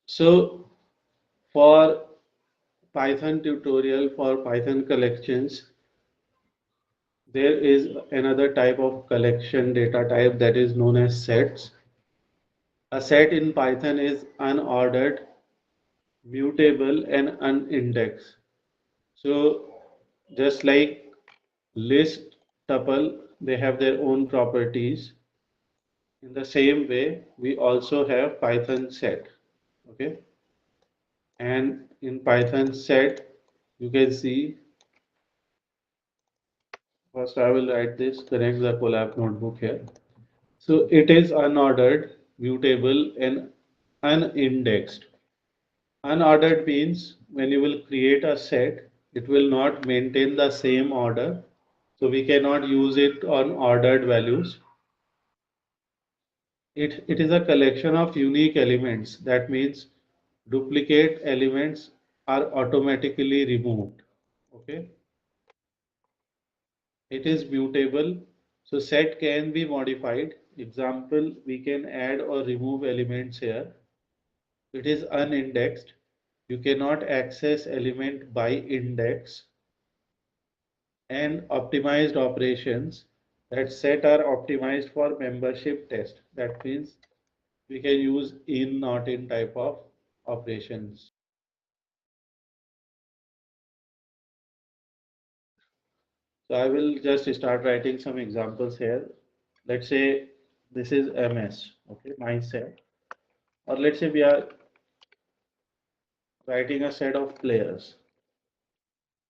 So for Python tutorial for Python collections, there is another type of collection data type that is known as sets. A set in Python is unordered, mutable, and unindexed. So just like list, tuple, they have their own properties. In the same way, we also have Python set. Okay, and in Python set, you can see first I will write this, connect the collab notebook here. So it is unordered, mutable, and unindexed. Unordered means when you will create a set, it will not maintain the same order. So we cannot use it on ordered values. It is a collection of unique elements. That means duplicate elements are automatically removed. Okay. It is mutable. So set can be modified. Example, we can add or remove elements here. It is unindexed. You cannot access element by index. And optimized operations, that set are optimized for membership test. That means we can use in not in type of operations. So I will just start writing some examples here. Let's say this is MS, okay, my set. Or let's say we are writing a set of players.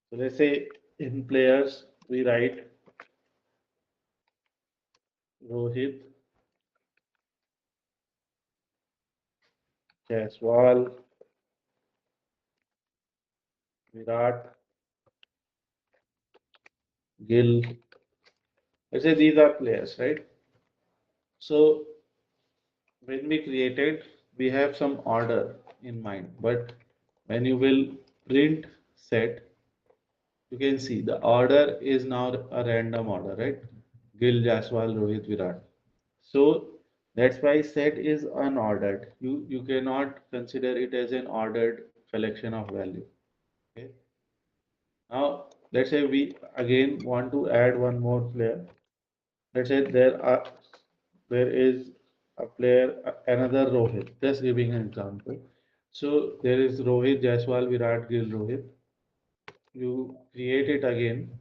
So let's say in players we write Rohit, Jaiswal, Virat, Gill. Let's say these are players, right? So when we created, we have some order in mind, but when you will print set, you can see the order is now a random order, right? Gil, Jaswal, Rohit, Virat. So that's why set is unordered. You cannot consider it as an ordered collection of value. Okay. Now let's say we again want to add one more player. Let's say there is a player, another Rohit. Just giving an example. So there is Rohit, Jaiswal, Virat, Gill, Rohit. You create it again,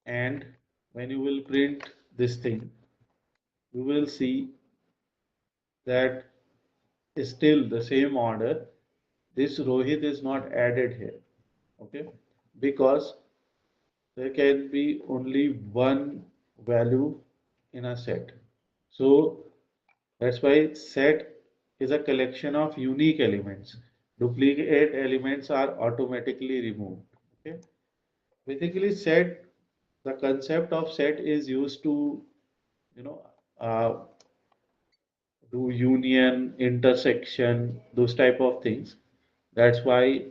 and when you will print this thing, you will see that still the same order. This Rohit is not added here. Okay, because there can be only one value in a set. So that's why set is a collection of unique elements. Duplicate elements are automatically removed. Okay. Basically, set, the concept of set is used to, you know, uh, do union, intersection, those type of things. That's why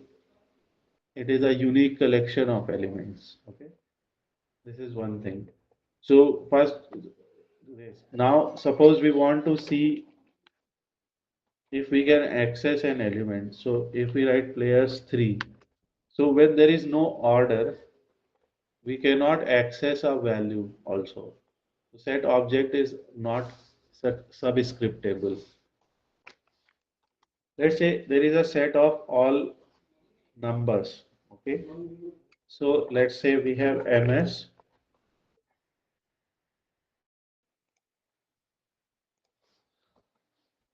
it is a unique collection of elements. Okay. This is one thing. So first, now suppose we want to see if we can access an element. So if we write players 3, so when there is no order, we cannot access a value also. So set object is not subscriptable. Let's say there is a set of all numbers. Okay. So let's say we have MS.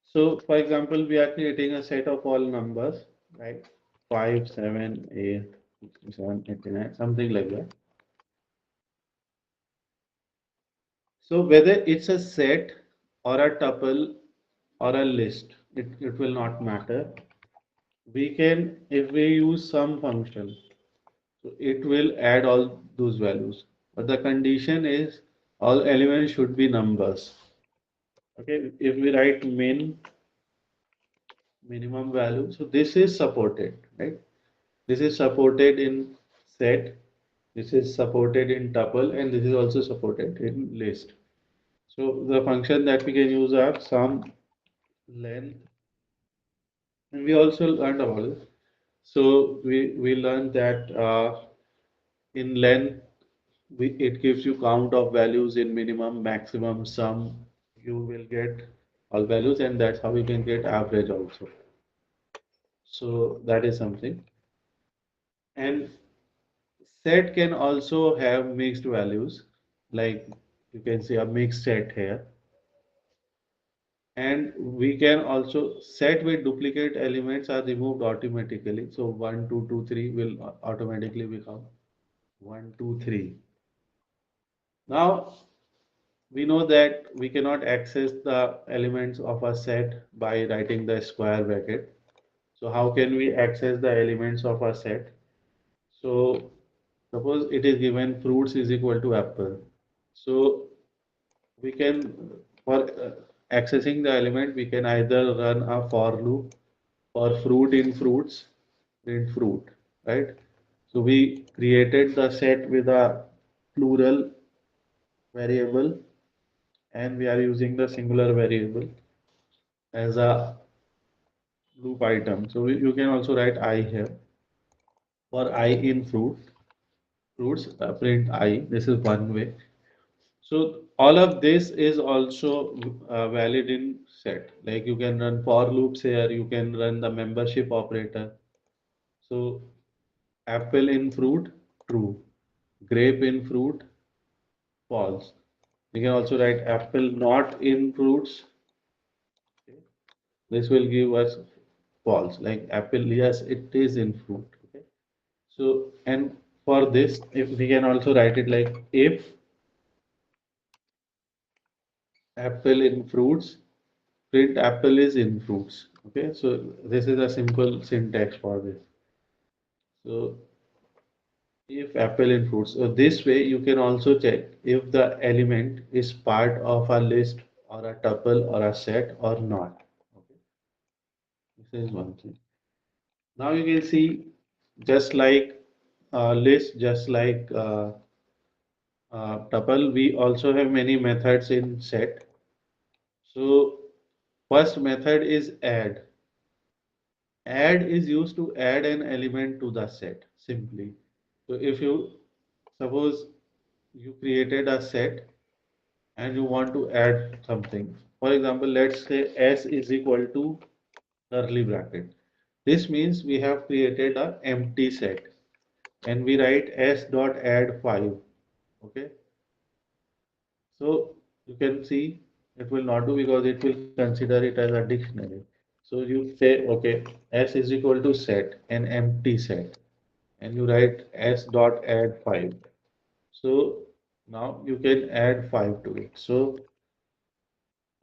So for example, we are creating a set of all numbers, right? 5, 7, 8, 67, 89, something like that. So whether it's a set or a tuple or a list, it will not matter. We can, if we use some function, so it will add all those values. But the condition is all elements should be numbers. Okay, if we write minimum value, so this is supported, right? This is supported in set, this is supported in tuple, and this is also supported in list. So the function that we can use are sum length And we also learned about it. So we learned that in len it gives you count of values in minimum, maximum, sum. You will get all values, and that's how you can get average also. So that is something. And set can also have mixed values, like you can see a mixed set here. And we can also set with duplicate elements are removed automatically. So 1, 2, 2, 3 will automatically become 1, 2, 3. Now we know that we cannot access the elements of a set by writing the square bracket. So how can we access the elements of a set? So suppose it is given fruits is equal to apple. So we can, for accessing the element, we can either run a for loop for fruit in fruits, print fruit, right? So we created the set with a plural variable, and we are using the singular variable as a loop item. So you can also write I here for I in fruits, print I. This is one way. So all of this is also valid in set. Like you can run for loops here, you can run the membership operator. So apple in fruit, true. Grape in fruit, false. You can also write apple not in fruits. Okay. This will give us false. Like apple, yes, it is in fruit. Okay. So, and for this, if we can also write it like if apple in fruits, print apple is in fruits. Okay, so this is a simple syntax for this. So if apple in fruits, so this way you can also check if the element is part of a list or a tuple or a set or not. Okay, this is one thing. Now you can see just like list, just like tuple, we also have many methods in set. So first method is add. Add is used to add an element to the set simply. So if you suppose you created a set and you want to add something. For example, let's say S is equal to curly bracket. This means we have created an empty set and we write S dot add 5. Okay. So you can see it will not do because it will consider it as a dictionary. So you say, okay, S is equal to set, an empty set, and you write S dot add 5. So now you can add 5 to it. So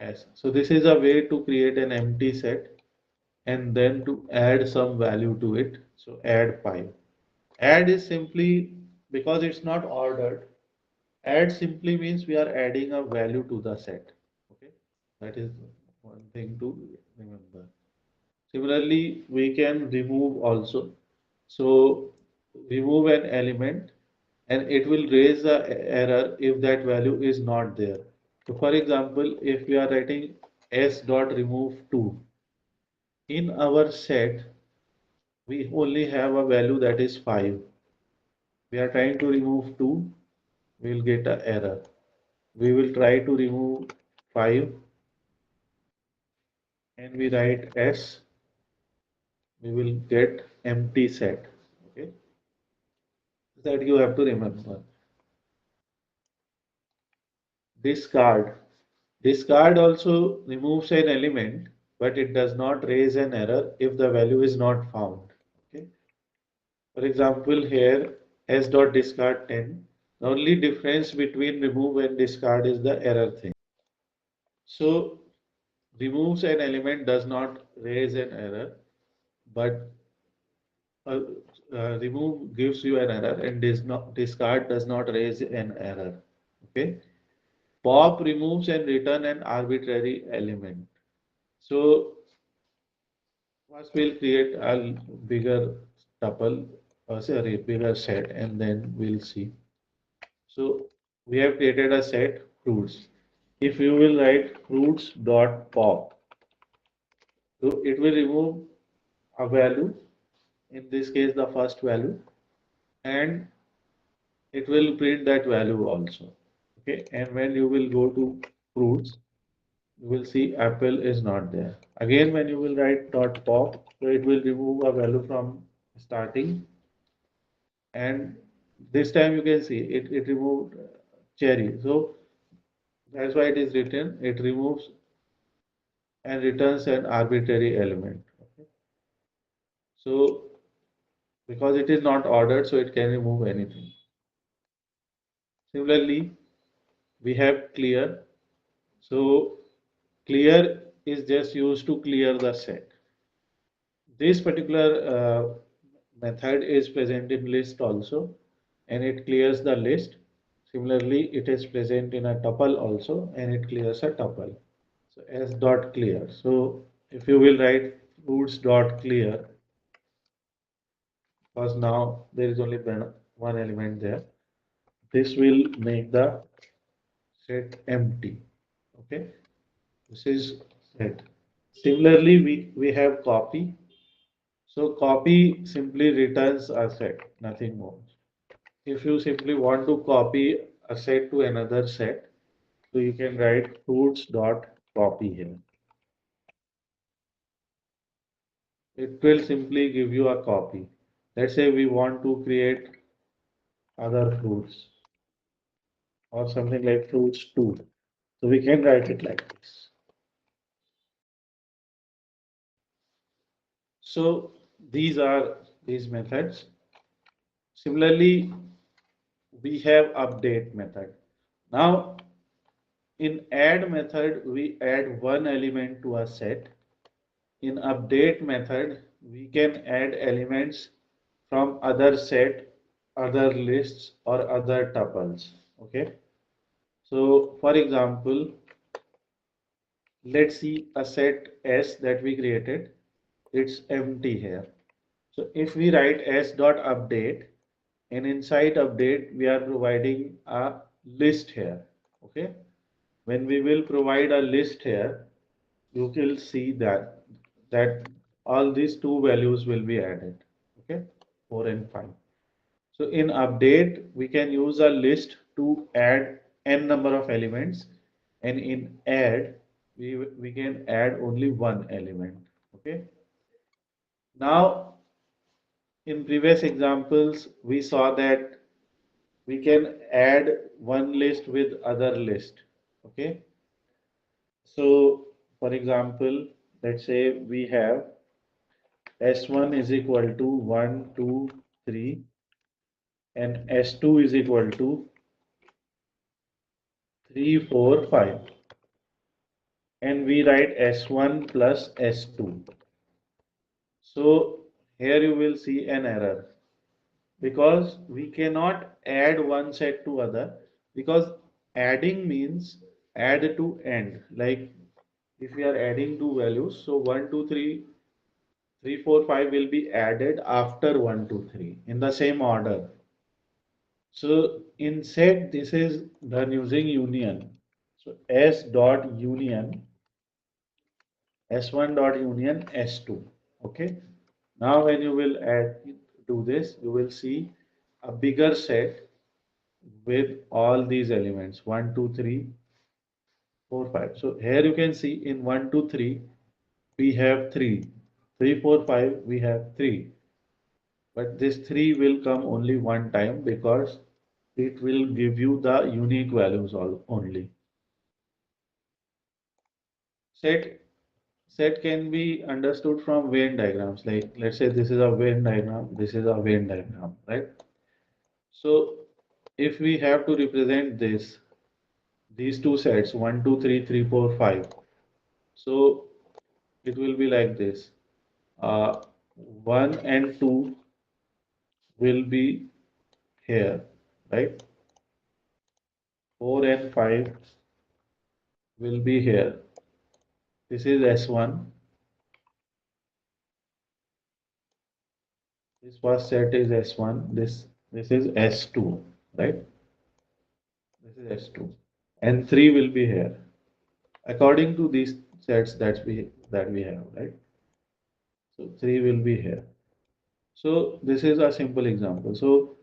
S. So this is a way to create an empty set and then to add some value to it. So add 5. Add is simply because it's not ordered. Add simply means we are adding a value to the set. Okay, that is one thing to remember. Similarly, we can remove also. So remove an element and it will raise the error if that value is not there. So for example, if we are writing s dot remove 2 in our set, we only have a value that is 5. We are trying to remove 2, we will get an error. We will try to remove 5 and we write s, we will get empty set. Okay, that you have to remember. Discard. Discard also removes an element, but it does not raise an error if the value is not found. Okay. For example, here s dot discard 10. The only difference between remove and discard is the error thing. So removes an element does not raise an error, but uh, remove gives you an error, and discard does not raise an error. Okay. Pop removes and return an arbitrary element. So first we'll create a bigger tuple, sorry, bigger set, and then we'll see. So we have created a set fruits. If you will write fruits dot pop, so it will remove. a value, in this case the first value, and it will print that value also. Okay, and when you will go to fruits, you will see apple is not there. Again, when you will write dot pop, so it will remove a value from starting, and this time you can see it removed cherry. So that's why it is written, it removes and returns an arbitrary element. Okay. So because it is not ordered, so it can remove anything. Similarly, we have clear. So clear is just used to clear the set. This particular method is present in list also, and it clears the list. Similarly, it is present in a tuple also, and it clears a tuple. So s dot clear. So if you will write fruits dot clear, because now there is only one element there, this will make the set empty. Okay, this is set. Similarly, we have copy. So copy simply returns a set, nothing more. If you simply want to copy a set to another set, so you can write fruits dot copy here. It will simply give you a copy. Let's say we want to create other fruits or something like fruits too. So we can write it like this. So these are these methods. Similarly, we have update method. Now in add method, we add one element to a set. In update method, we can add elements from other set, other lists, or other tuples. Okay. So for example, let's see a set S that we created. It's empty here. So if we write s dot update, and inside update we are providing a list here. Okay. When we will provide a list here, you will see that all these two values will be added. Okay, 4 and 5. So in update, we can use a list to add n number of elements, and in add, we can add only one element. Okay. Now, in previous examples, we saw that we can add one list with other list. Okay. So, for example, let's say we have S1 is equal to 1, 2, 3, and S2 is equal to 3, 4, 5. And we write S1 plus S2. So here you will see an error because we cannot add one set to other, because adding means add to end. Like if we are adding two values, so 1, 2, 3, 3, 4, 5 will be added after 1, 2, 3 in the same order. So in set, this is done using union. So S dot union, S1 dot union, S2. Okay. Now when you will add do this, you will see a bigger set with all these elements 1, 2, 3, 4, 5. So here you can see in 1, 2, 3 we have 3, 3, 4, 5 we have 3. But this 3 will come only one time because it will give you the unique values only. Set set can be understood from Venn diagrams. Like let's say this is a Venn diagram, this is a Venn diagram, right? So if we have to represent these two sets 1, 2, 3, 3, 4, 5. So it will be like this. 1 and 2 will be here, right? 4 and 5 will be here. This is S1. This first set is S1. This is S2, right? This is S2. And 3 will be here. According to these sets that we have, right? So 3 will be here. So this is a simple example. So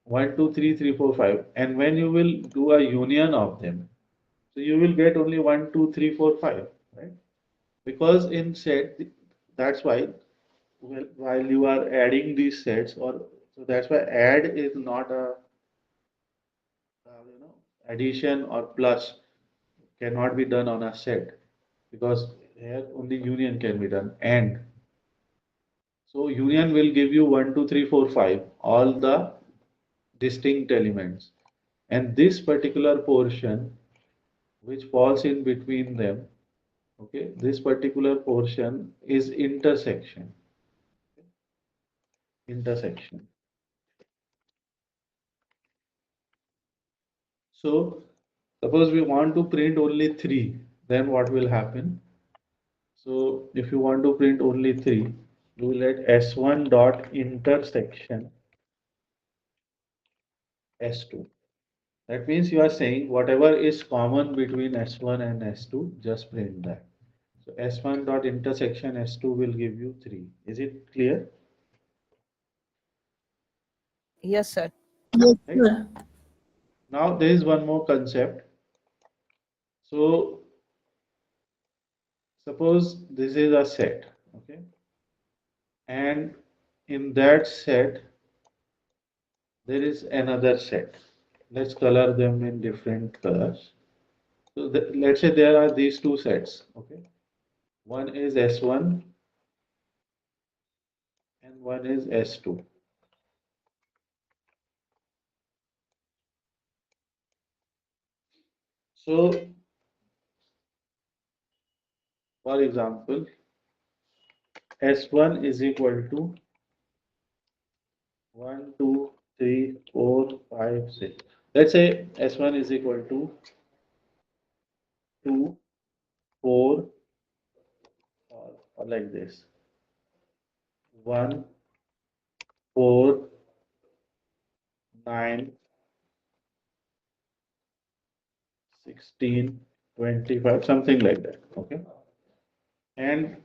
1, 2, 3, 3, 4, 5. And when you will do a union of them, so you will get only 1, 2, 3, 4, 5, right? Because in set, that's why while you are adding these sets, or so that's why add is not addition or plus cannot be done on a set, because here only union can be done. And so union will give you 1, 2, 3, 4, 5, all the distinct elements. And this particular portion which falls in between them, okay, this particular portion is intersection. So suppose we want to print only 3, then what will happen? So if you want to print only 3, you will let S1 dot intersection S2. That means you are saying whatever is common between S1 and S2, just print that. So S1 dot intersection S2 will give you 3. Is it clear? Yes, sir. Yes, Right? sir. Now there is one more concept. So suppose this is a set, okay? And in that set, there is another set. Let's color them in different colors. So let's say there are these two sets, okay? One is S1 and one is S2. So, for example, S1 is equal to 1, 2, 3, 4, 5, 6. Let's say S1 is equal to 2, 4, or like this. 1, 4, 9, 16, 25, something like that. Okay. And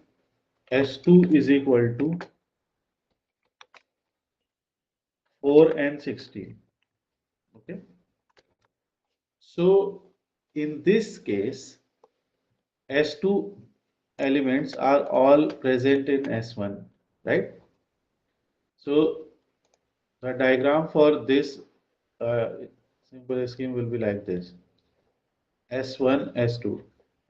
S2 is equal to 4 and 16. Okay. So in this case, S2 elements are all present in S1, right? So the diagram for this uh, simple scheme will be like this. S1, S2.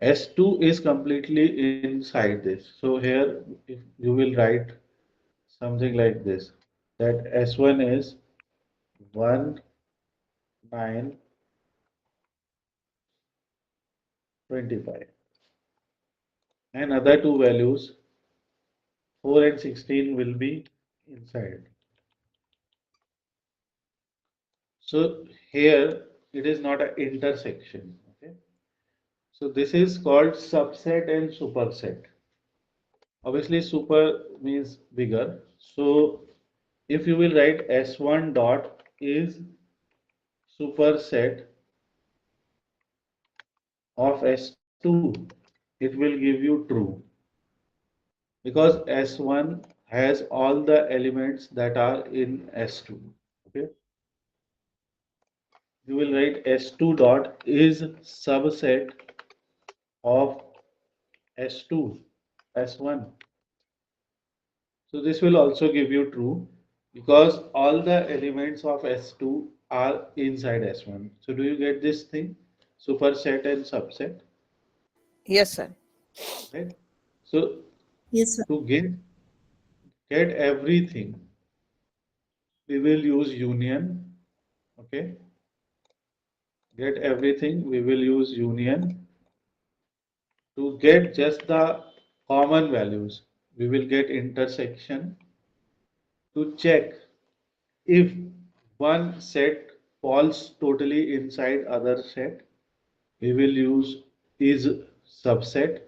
S2 is completely inside this. So here, if you will write something like this, that S1 is 1, 9, 25. And other two values, 4 and 16, will be inside. So here, it is not an intersection. Okay. So this is called subset and superset. Obviously, super means bigger. So if you will write S1 dot is superset of S2, it will give you true, because S1 has all the elements that are in S2. Okay. You will write S2 dot is subset of S2, S1. So this will also give you true, because all the elements of S2 are inside S1. So do you get this thing? Superset and subset, Yes, sir. right? So Yes, sir. to get everything, we will use union. Okay. Get everything, we will use union. To get just the common values, we will get intersection. To check if one set falls totally inside other set, we will use is subset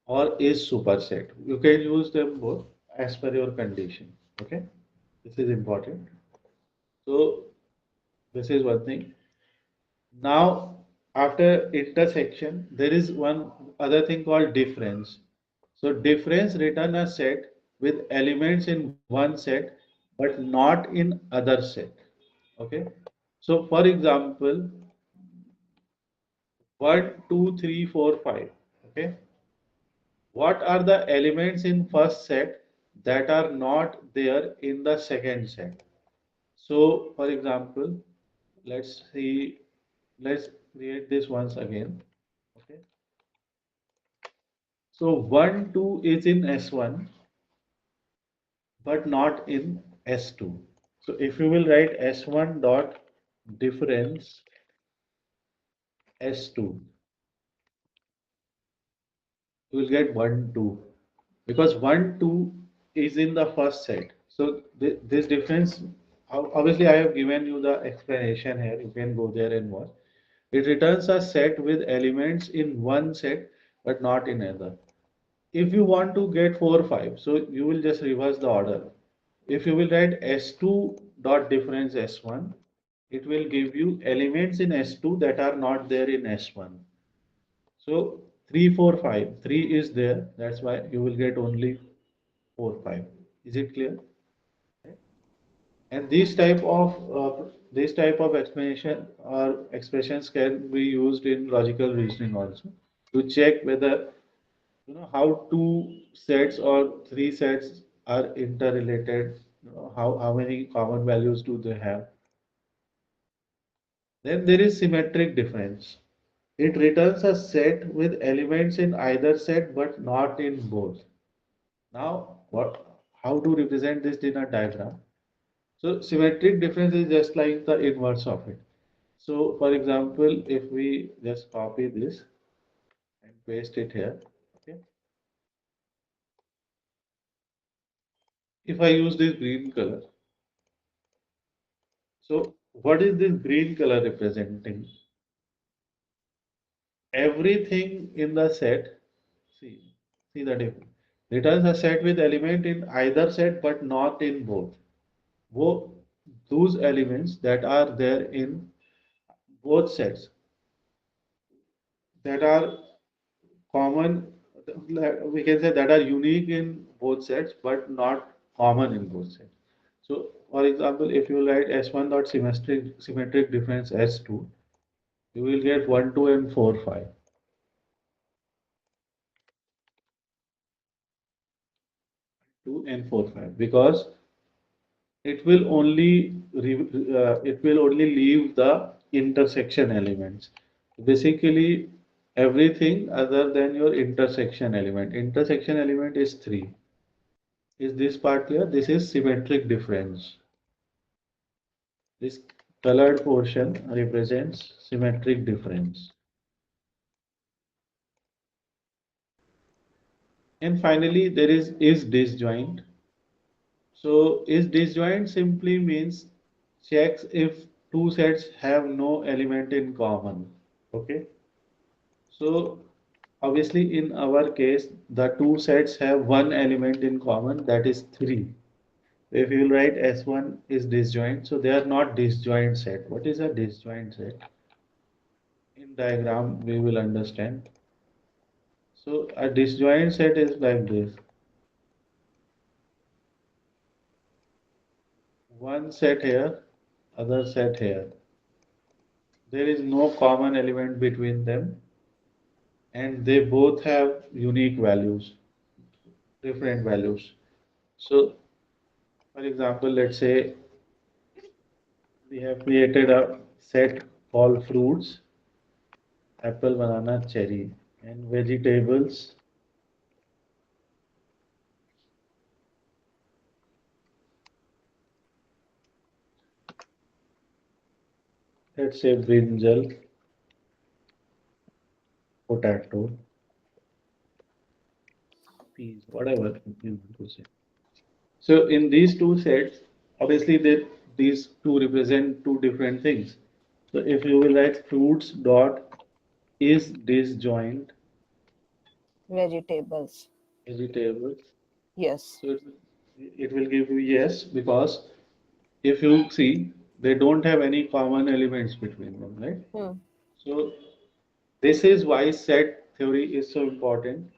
or is superset. You can use them both as per your condition. Okay, this is important. So this is one thing. Now after intersection, there is one other thing called difference. So difference return a set with elements in one set but not in other set. Okay. So for example, 1, 2, 3, 4, 5. Okay. What are the elements in first set that are not there in the second set? So for example, let's see, let's create this once again. Okay. So 1, 2 is in S1 but not in S2. So if you will write S1 dot difference S2, you will get 1, 2 because 1, 2 is in the first set. So this difference, obviously I have given you the explanation here. You can go there and watch. It returns a set with elements in one set but not in other. If you want to get 4, 5, so you will just reverse the order. If you will write S2 dot difference S1, it will give you elements in S2 that are not there in S1. So 3, 4, 5, 3 is there. That's why you will get only 4, 5. Is it clear? And this type of explanation or expressions can be used in logical reasoning also to check whether how two sets or three sets are interrelated. How many common values do they have? Then there is symmetric difference. It returns a set with elements in either set but not in both. Now, how to represent this in a diagram? So symmetric difference is just like the inverse of it. So for example, if we just copy this and paste it here, okay. If I use this green color, so what is this green color representing? Everything in the set, see, see the difference. Returns a set with element in either set but not in both. Both those elements that are there in both sets that are common, we can say that are unique in both sets but not common in both sets. So for example, if you write S1 dot symmetric difference S2, you will get 1, 2 and 4, 5. 2 and 4, 5 because it will only leave the intersection elements. Basically, everything other than your intersection element. Intersection element is 3. Is this part clear? This is symmetric difference. This colored portion represents symmetric difference. And finally, there is disjoint. So is disjoint simply means checks if two sets have no element in common. Okay. So obviously in our case, the two sets have one element in common, that is 3. If you will write S1 is disjoint, so they are not disjoint set. What is a disjoint set? In diagram, we will understand. So a disjoint set is like this. One set here, other set here. There is no common element between them, and they both have unique values, different values. So, for example, let's say we have created a set called fruits, apple, banana, cherry, and vegetables. Let's say brinjal, potato, peas, whatever you want to say. So in these two sets, obviously these two represent two different things. So if you will write fruits dot is disjoint Vegetables. vegetables, Yes. so it will give you yes because if you see they don't have any common elements between them, right? Hmm. So this is why set theory is so important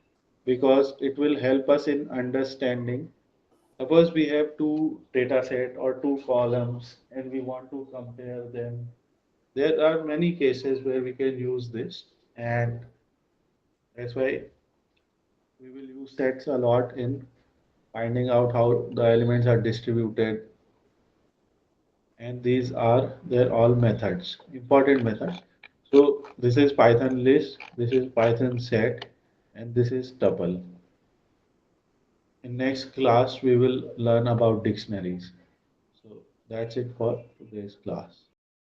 because it will help us in understanding. Suppose we have two data set or two columns and we want to compare them. There are many cases where we can use this, and that's why we will use sets a lot in finding out how the elements are distributed. And these are, they're all methods, important methods. So this is Python list, this is Python set, and this is tuple. In next class, we will learn about dictionaries. So that's it for today's class.